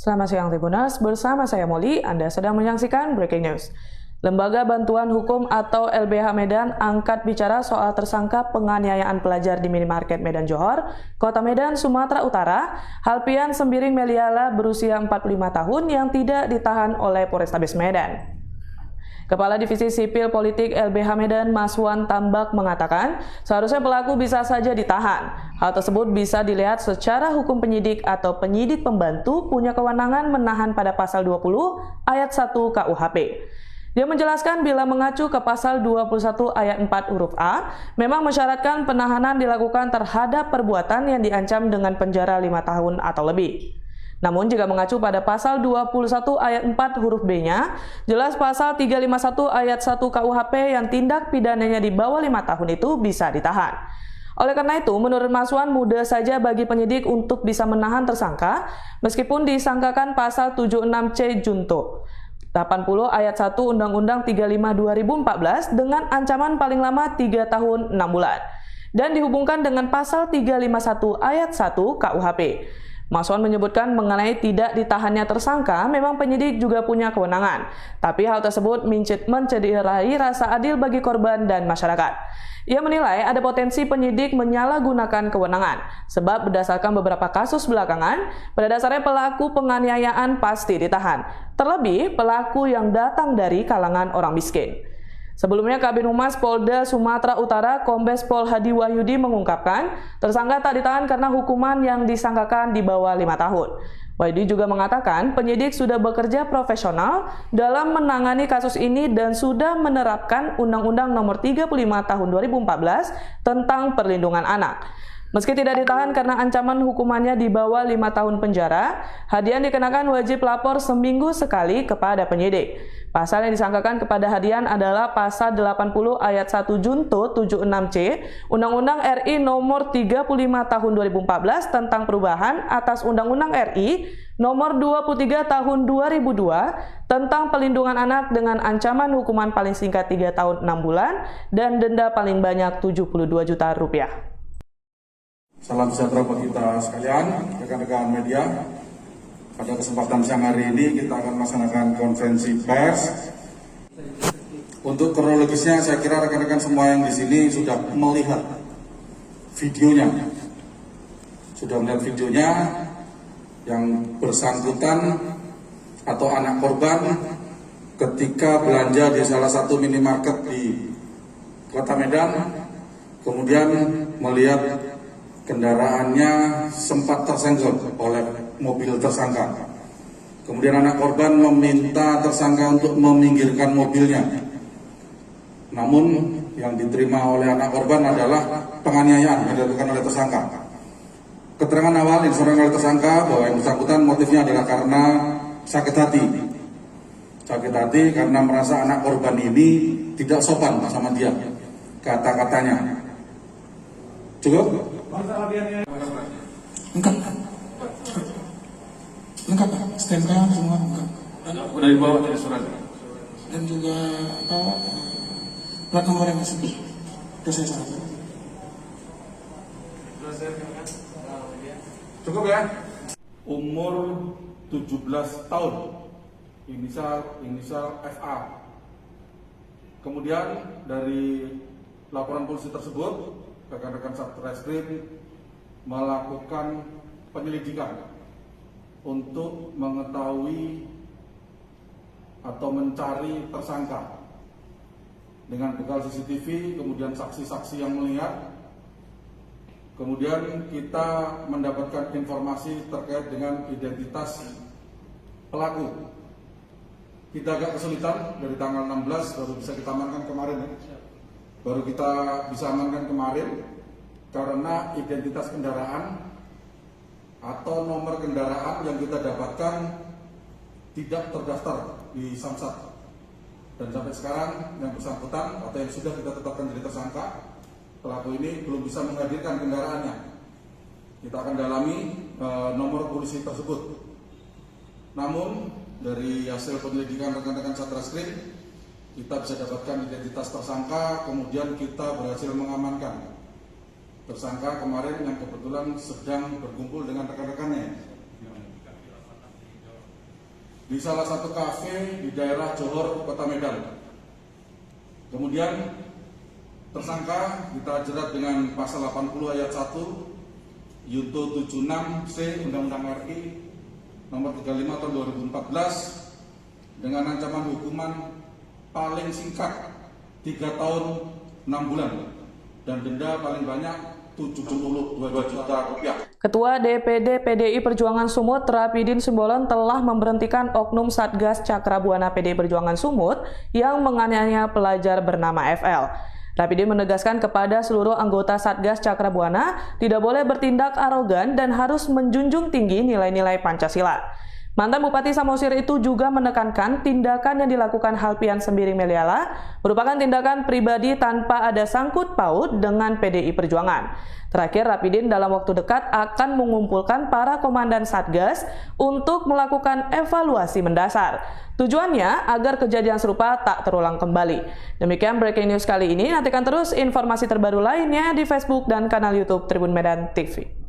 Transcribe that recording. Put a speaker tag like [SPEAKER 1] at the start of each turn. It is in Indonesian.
[SPEAKER 1] Selamat siang Tribuners, bersama saya Molly, Anda sedang menyaksikan Breaking News. Lembaga Bantuan Hukum atau LBH Medan angkat bicara soal tersangka penganiayaan pelajar di minimarket Medan Johor, Kota Medan, Sumatera Utara, Halpian Sembiring Meliala berusia 45 tahun yang tidak ditahan oleh Polrestabes Medan. Kepala Divisi Sipil Politik LBH Medan, Maswan Tambak, mengatakan seharusnya pelaku bisa saja ditahan. Hal tersebut bisa dilihat secara hukum penyidik atau penyidik pembantu punya kewenangan menahan pada pasal 20 ayat 1 KUHP. Dia menjelaskan bila mengacu ke pasal 21 ayat 4 huruf A, memang mensyaratkan penahanan dilakukan terhadap perbuatan yang diancam dengan penjara 5 tahun atau lebih. Namun jika mengacu pada pasal 21 ayat 4 huruf B-nya, jelas pasal 351 ayat 1 KUHP yang tindak pidananya di bawah 5 tahun itu bisa ditahan. Oleh karena itu, menurut Maswan mudah saja bagi penyidik untuk bisa menahan tersangka meskipun disangkakan pasal 76C Junto 80 ayat 1 Undang-Undang 35 2014 dengan ancaman paling lama 3 tahun 6 bulan dan dihubungkan dengan pasal 351 ayat 1 KUHP. Maswan menyebutkan mengenai tidak ditahannya tersangka, memang penyidik juga punya kewenangan. Tapi hal tersebut mencederai rasa adil bagi korban dan masyarakat. Ia menilai ada potensi penyidik menyalahgunakan kewenangan, sebab berdasarkan beberapa kasus belakangan, pada dasarnya pelaku penganiayaan pasti ditahan. Terlebih pelaku yang datang dari kalangan orang miskin. Sebelumnya, Kabid Humas Polda Sumatera Utara Kombes Pol Hadi Wahyudi mengungkapkan tersangka tak ditahan karena hukuman yang disangkakan di bawah 5 tahun. Wahyudi juga mengatakan penyidik sudah bekerja profesional dalam menangani kasus ini dan sudah menerapkan Undang-Undang Nomor 35 Tahun 2014 tentang Perlindungan Anak. Meski tidak ditahan karena ancaman hukumannya di bawah 5 tahun penjara, Hadian dikenakan wajib lapor seminggu sekali kepada penyidik. Pasal yang disangkakan kepada Hadian adalah pasal 80 ayat 1 Junto 76C Undang-Undang RI Nomor 35 Tahun 2014 tentang perubahan atas Undang-Undang RI Nomor 23 Tahun 2002 tentang Perlindungan Anak dengan ancaman hukuman paling singkat 3 tahun 6 bulan dan denda paling banyak 72 juta rupiah.
[SPEAKER 2] Salam sejahtera bagi kita sekalian, rekan-rekan media. Pada kesempatan siang hari ini kita akan melaksanakan konferensi pers. Untuk kronologisnya, saya kira rekan-rekan semua yang di sini sudah melihat videonya. Yang bersangkutan atau anak korban ketika belanja di salah satu minimarket di Kota Medan, kemudian melihat kendaraannya sempat tersenggol oleh mobil tersangka. Kemudian anak korban meminta tersangka untuk meminggirkan mobilnya. Namun yang diterima oleh anak korban adalah penganiayaan yang dilakukan oleh tersangka. Keterangan awal yang disampaikan oleh tersangka bahwa yang bersangkutan motifnya adalah karena sakit hati. Sakit hati karena merasa anak korban ini tidak sopan sama dia, kata-katanya. Cukup?
[SPEAKER 3] Lengkap Pak, STNK semua lengkap.
[SPEAKER 2] Udah dibawa dari surat.
[SPEAKER 3] Dan juga plat nomor yang masih sudah saya sarankan.
[SPEAKER 2] Cukup ya? Umur 17 tahun, inisial FA. Kemudian dari laporan polisi tersebut, rekan-rekan Satreskrim melakukan penyelidikan untuk mengetahui atau mencari tersangka dengan bekal CCTV, kemudian saksi-saksi yang melihat. Kemudian kita mendapatkan informasi terkait dengan identitas pelaku. Kita agak kesulitan dari tanggal 16 baru bisa kita amankan kemarin ya. Baru kita bisa amankan kemarin karena identitas kendaraan atau nomor kendaraan yang kita dapatkan tidak terdaftar di Samsat. Dan sampai sekarang yang bersangkutan atau yang sudah kita tetapkan jadi tersangka, pelaku ini belum bisa menghadirkan kendaraannya. Kita akan dalami nomor polisi tersebut. Namun dari hasil penyelidikan rekan-rekan Satreskrim, kita bisa dapatkan identitas tersangka, kemudian kita berhasil mengamankan tersangka kemarin yang kebetulan sedang berkumpul dengan rekan-rekannya. di salah satu kafe di daerah Johor, Kota Medan. Kemudian tersangka kita jerat dengan pasal 80 ayat 1 Yunto 76C Undang-Undang RI nomor 35 tahun 2014 dengan ancaman hukuman paling singkat 3 tahun 6 bulan dan denda paling banyak 72 juta rupiah.
[SPEAKER 1] Ketua DPD PDI Perjuangan Sumut, Rapidin Simbolon telah memberhentikan oknum Satgas Cakra Buana PDI Perjuangan Sumut yang menganiaya pelajar bernama FL. Rapidin menegaskan kepada seluruh anggota Satgas Cakra Buana tidak boleh bertindak arogan dan harus menjunjung tinggi nilai-nilai Pancasila. Mantan Bupati Samosir itu juga menekankan tindakan yang dilakukan Halpian Sembiring Meliala merupakan tindakan pribadi tanpa ada sangkut paut dengan PDI Perjuangan. Terakhir, Rapidin dalam waktu dekat akan mengumpulkan para komandan Satgas untuk melakukan evaluasi mendasar. Tujuannya agar kejadian serupa tak terulang kembali. Demikian breaking news kali ini. Nantikan terus informasi terbaru lainnya di Facebook dan kanal YouTube Tribun Medan TV.